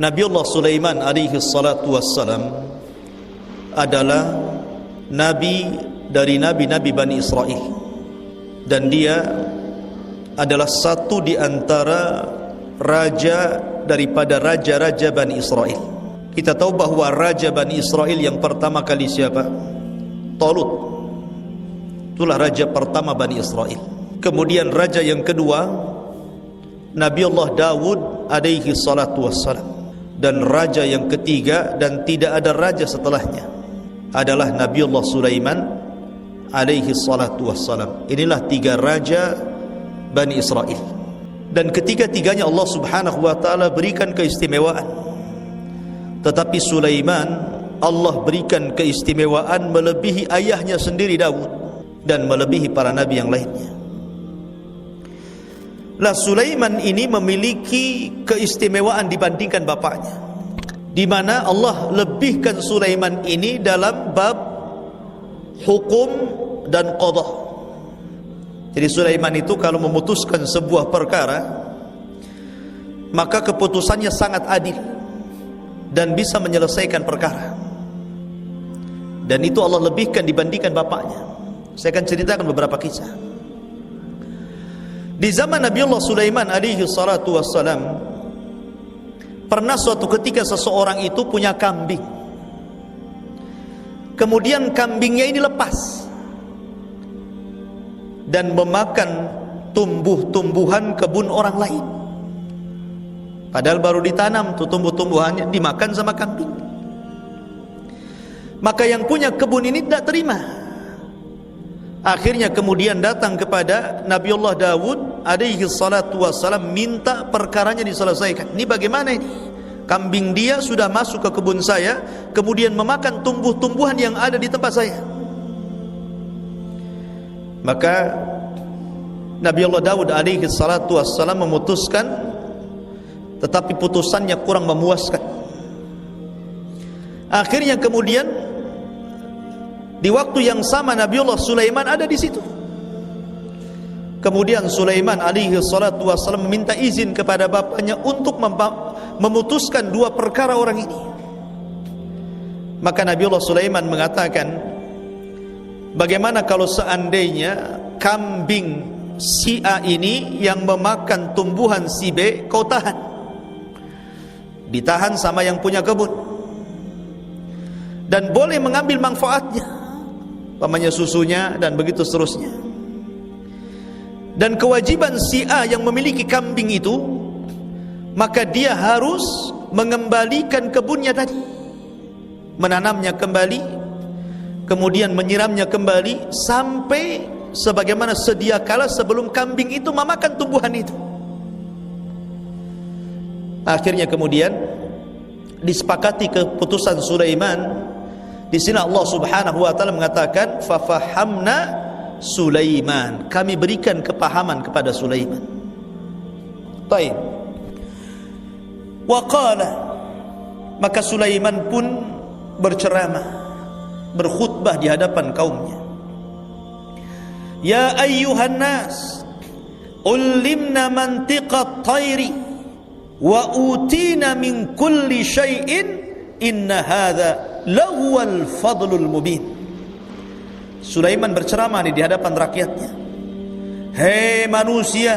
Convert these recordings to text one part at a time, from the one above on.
Nabiullah Sulaiman alaihi salatu wassalam adalah nabi dari nabi-nabi Bani Israel, dan dia adalah satu di antara raja daripada raja-raja Bani Israel. Kita tahu bahwa raja Bani Israel yang pertama kali siapa? Talut. Itulah raja pertama Bani Israel. Kemudian raja yang kedua Nabiullah Dawud alaihi salatu wassalam. Dan raja yang ketiga, dan tidak ada raja setelahnya, adalah Nabiullah Sulaiman alaihi salatu wassalam. Inilah tiga raja Bani Israel, dan ketiga-tiganya Allah subhanahu wa ta'ala berikan keistimewaan. Tetapi Sulaiman Allah berikan keistimewaan melebihi ayahnya sendiri Dawud, dan melebihi para nabi yang lainnya. Lah Sulaiman ini memiliki keistimewaan dibandingkan bapaknya, di mana Allah lebihkan Sulaiman ini dalam bab hukum dan qada. Jadi Sulaiman itu kalau memutuskan sebuah perkara, maka keputusannya sangat adil dan bisa menyelesaikan perkara. Dan itu Allah lebihkan dibandingkan bapaknya. Saya akan ceritakan beberapa kisah. Di zaman Nabiullah Sulaiman alaihi salatu wassalam, pernah suatu ketika seseorang itu punya kambing. Kemudian kambingnya ini lepas dan memakan tumbuh-tumbuhan kebun orang lain. Padahal baru ditanam tuh tumbuh-tumbuhannya, dimakan sama kambing. Maka yang punya kebun ini tidak terima. Akhirnya kemudian datang kepada Nabiullah Dawud alaihi salatu wassalam, minta perkaranya diselesaikan. Ini bagaimana ini? Kambing dia sudah masuk ke kebun saya, kemudian memakan tumbuh-tumbuhan yang ada di tempat saya. Maka Nabiullah Dawud alaihi salatu wassalam memutuskan, tetapi putusannya kurang memuaskan. Akhirnya kemudian di waktu yang sama Nabiullah Sulaiman ada di situ. Kemudian Sulaiman alaihi salatu wassalam meminta izin kepada bapaknya untuk memutuskan dua perkara orang ini. Maka Nabiullah Sulaiman mengatakan, bagaimana kalau seandainya kambing si A ini yang memakan tumbuhan si B kau tahan, ditahan sama yang punya kebun, dan boleh mengambil manfaatnya, pamannya susunya dan begitu seterusnya. Dan kewajiban si A yang memiliki kambing itu, maka dia harus mengembalikan kebunnya tadi, menanamnya kembali, kemudian menyiramnya kembali, sampai sebagaimana sedia kala sebelum kambing itu memakan tumbuhan itu. Akhirnya kemudian disepakati keputusan Sulaiman. Di sini Allah Subhanahu wa taala mengatakan, fa fahamna Sulaiman, kami berikan kepahaman kepada Sulaiman. Baik. Wa qala, maka Sulaiman pun berceramah, berkhutbah di hadapan kaumnya. Ya ayyuhan nas, ulimna mantiqat tayri wa utina min kulli syai'in, inna hadza lahuwal fadlul mubin. Sulaiman berceramah di hadapan rakyatnya. Hei manusia,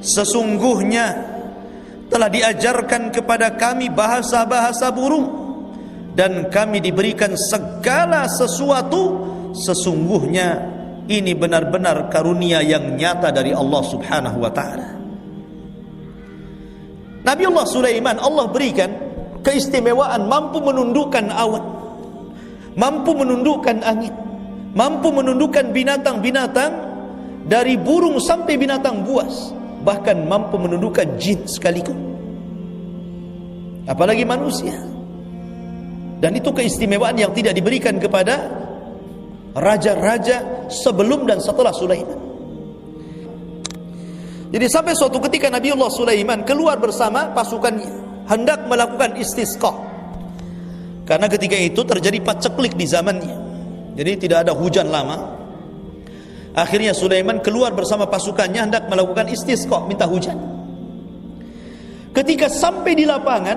sesungguhnya telah diajarkan kepada kami bahasa-bahasa burung, dan kami diberikan segala sesuatu. Sesungguhnya ini benar-benar karunia yang nyata dari Allah Subhanahu wa ta'ala. Nabiullah Sulaiman Allah berikan keistimewaan mampu menundukkan awan, mampu menundukkan angin, mampu menundukkan binatang-binatang, dari burung sampai binatang buas, bahkan mampu menundukkan jin sekalipun, apalagi manusia. Dan itu keistimewaan yang tidak diberikan kepada raja-raja sebelum dan setelah Sulaiman. Jadi sampai suatu ketika Nabiullah Sulaiman keluar bersama pasukannya hendak melakukan istisqa, karena ketika itu terjadi paceklik di zamannya, jadi tidak ada hujan lama. Akhirnya Sulaiman keluar bersama pasukannya hendak melakukan istisqa, minta hujan. Ketika sampai di lapangan,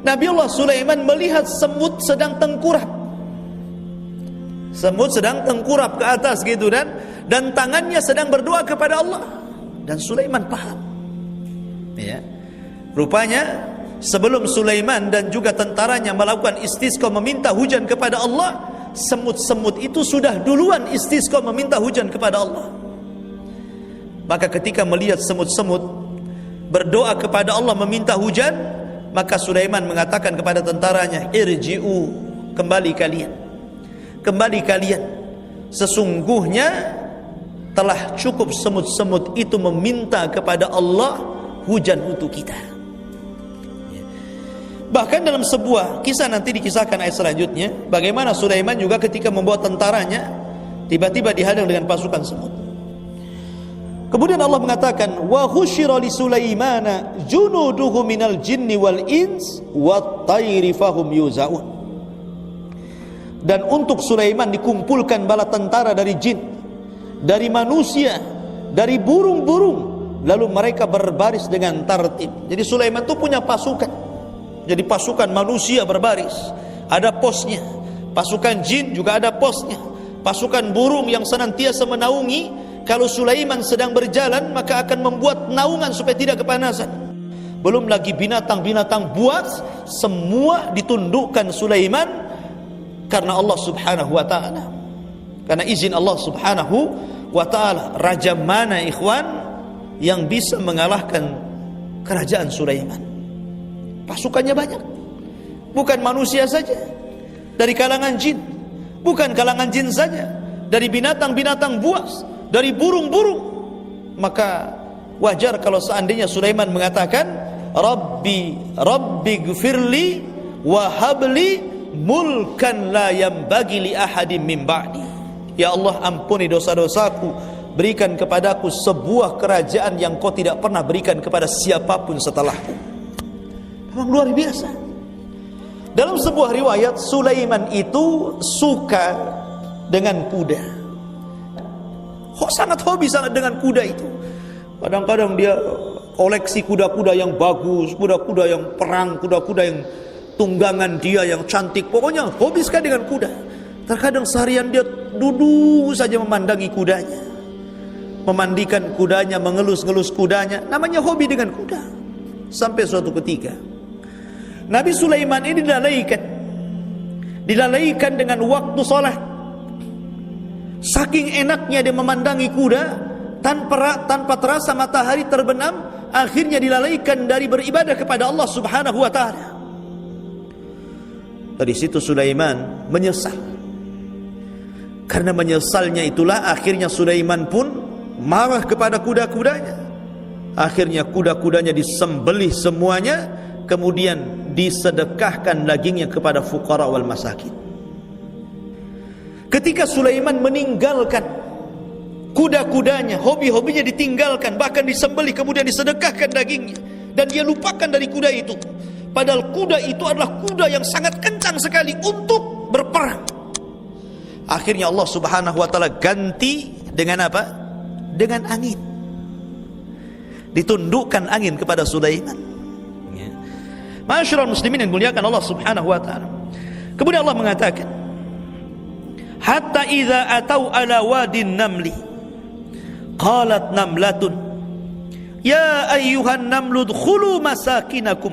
Nabiullah Sulaiman melihat semut sedang tengkurap. Semut sedang tengkurap ke atas gitu, dan tangannya sedang berdoa kepada Allah. Dan Sulaiman paham. Ya. Rupanya sebelum Sulaiman dan juga tentaranya melakukan istisqa meminta hujan kepada Allah, semut-semut itu sudah duluan istisqa meminta hujan kepada Allah. Maka ketika melihat semut-semut berdoa kepada Allah meminta hujan, maka Sulaiman mengatakan kepada tentaranya, irji'u, kembali kalian. Kembali kalian. Sesungguhnya telah cukup semut-semut itu meminta kepada Allah hujan untuk kita. Bahkan dalam sebuah kisah, nanti dikisahkan ayat selanjutnya, bagaimana Sulaiman juga ketika membawa tentaranya tiba-tiba dihadang dengan pasukan semut. Kemudian Allah mengatakan, wa husyira li Sulaimana junuduhu minal jinni wal ins wat tayri fahum yuzaun. Dan untuk Sulaiman dikumpulkan bala tentara dari jin, dari manusia, dari burung-burung, lalu mereka berbaris dengan tertib. Jadi Sulaiman itu punya pasukan. Jadi pasukan manusia berbaris, ada posnya. Pasukan jin juga ada posnya. Pasukan burung yang senantiasa menaungi. Kalau Sulaiman sedang berjalan, maka akan membuat naungan supaya tidak kepanasan. Belum lagi binatang-binatang buas, semua ditundukkan Sulaiman karena Allah Subhanahu wa ta'ala. Karena izin Allah Subhanahu wa ta'ala. Raja mana ikhwan yang bisa mengalahkan kerajaan Sulaiman? Pasukannya banyak. Bukan manusia saja, dari kalangan jin. Bukan kalangan jin saja, dari binatang-binatang buas, dari burung-burung. Maka wajar kalau seandainya Sulaiman mengatakan, Rabbi gfirli wa habli mulkan la yambagi li ahadim min ba'di. Ya Allah, ampuni dosa-dosaku, berikan kepadaku sebuah kerajaan yang kau tidak pernah berikan kepada siapapun setelahku. Memang luar biasa. Dalam sebuah riwayat, Sulaiman itu suka dengan kuda. Sangat hobi sangat dengan kuda itu. Kadang-kadang dia koleksi kuda-kuda yang bagus, kuda-kuda yang perang, kuda-kuda yang tunggangan dia yang cantik. Pokoknya hobi sekali dengan kuda. Terkadang seharian dia duduk saja memandangi kudanya, memandikan kudanya, mengelus-ngelus kudanya. Namanya hobi dengan kuda. Sampai suatu ketika Nabi Sulaiman ini dilalaikan dengan waktu salat. Saking enaknya dia memandangi kuda, tanpa terasa matahari terbenam, akhirnya dilalaikan dari beribadah kepada Allah Subhanahu wa ta'ala. Dari situ Sulaiman menyesal. Karena menyesalnya itulah akhirnya Sulaiman pun marah kepada kuda-kudanya. Akhirnya kuda-kudanya disembelih semuanya, kemudian disedekahkan dagingnya kepada fuqara wal masakin. Ketika Sulaiman meninggalkan kuda-kudanya, hobi-hobinya ditinggalkan, bahkan disembelih kemudian disedekahkan dagingnya, dan dia lupakan dari kuda itu. Padahal kuda itu adalah kuda yang sangat kencang sekali untuk berperang. Akhirnya Allah Subhanahu wa ta'ala ganti dengan apa? Dengan angin. Ditundukkan angin kepada Sulaiman. Ma'asyiral muslimin yang dimuliakan Allah Subhanahu wa ta'ala. Kemudian Allah mengatakan, hatta idza atau ala wadin namli qalat namlatun ya ayyuhan namlu dkhulu masakinakum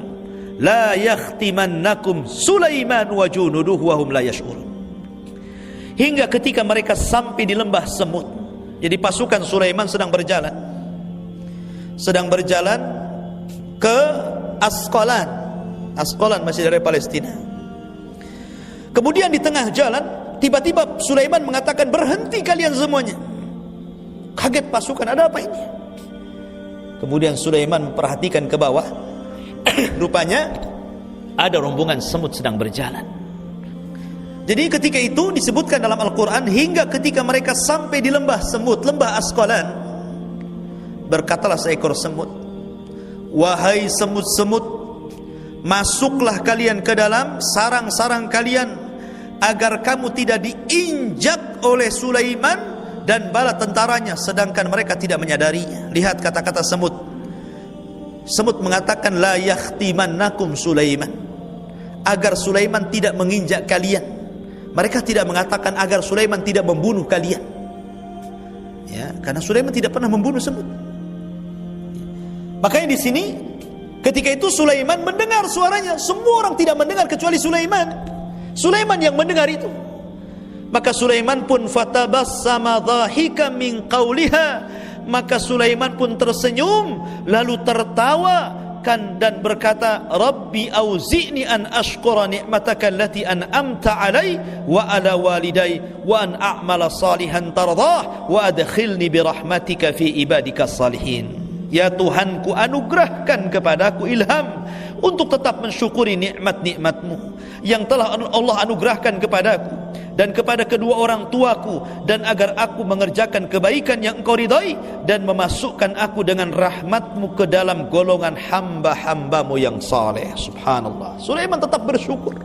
la yakhtimannakum Sulaiman wa junuduhu wa hum la yash'urun. Hingga ketika mereka sampai di lembah semut. Jadi pasukan Sulaiman sedang berjalan ke Asqalan masih dari Palestina. Kemudian di tengah jalan tiba-tiba Sulaiman mengatakan, berhenti kalian semuanya. Kaget pasukan, ada apa ini? Kemudian Sulaiman memperhatikan ke bawah. Rupanya ada rombongan semut sedang berjalan. Jadi ketika itu disebutkan dalam Al-Quran, hingga ketika mereka sampai di lembah semut, lembah Asqalan, berkatalah seekor semut, wahai semut-semut, masuklah kalian ke dalam sarang-sarang kalian, agar kamu tidak diinjak oleh Sulaiman dan bala tentaranya, sedangkan mereka tidak menyadarinya. Lihat kata-kata semut. semut mengatakan la yakhtimannakum Sulaiman, agar Sulaiman tidak menginjak kalian. Mereka tidak mengatakan agar Sulaiman tidak membunuh kalian, ya, karena Sulaiman tidak pernah membunuh semut. Makanya di sini ketika itu Sulaiman mendengar suaranya. Semua orang tidak mendengar kecuali Sulaiman. Sulaiman yang mendengar itu. Maka Sulaiman pun fatabassama dhahikan min qawliha, maka Sulaiman pun tersenyum lalu tertawakan dan berkata, Rabbi auzi'ni an ashkura ni'mataka allati an'amta alai wa ala walidai wa an a'mala salihan tardah wa adkhilni birahmatika fi ibadika salihin. Ya Tuhanku, anugerahkan kepadaku ilham untuk tetap mensyukuri nikmat-nikmatmu yang telah Allah anugerahkan kepadaku dan kepada kedua orang tuaku, dan agar aku mengerjakan kebaikan yang engkau ridai, dan memasukkan aku dengan rahmatmu ke dalam golongan hamba-hambamu yang saleh. Subhanallah, Sulaiman tetap bersyukur.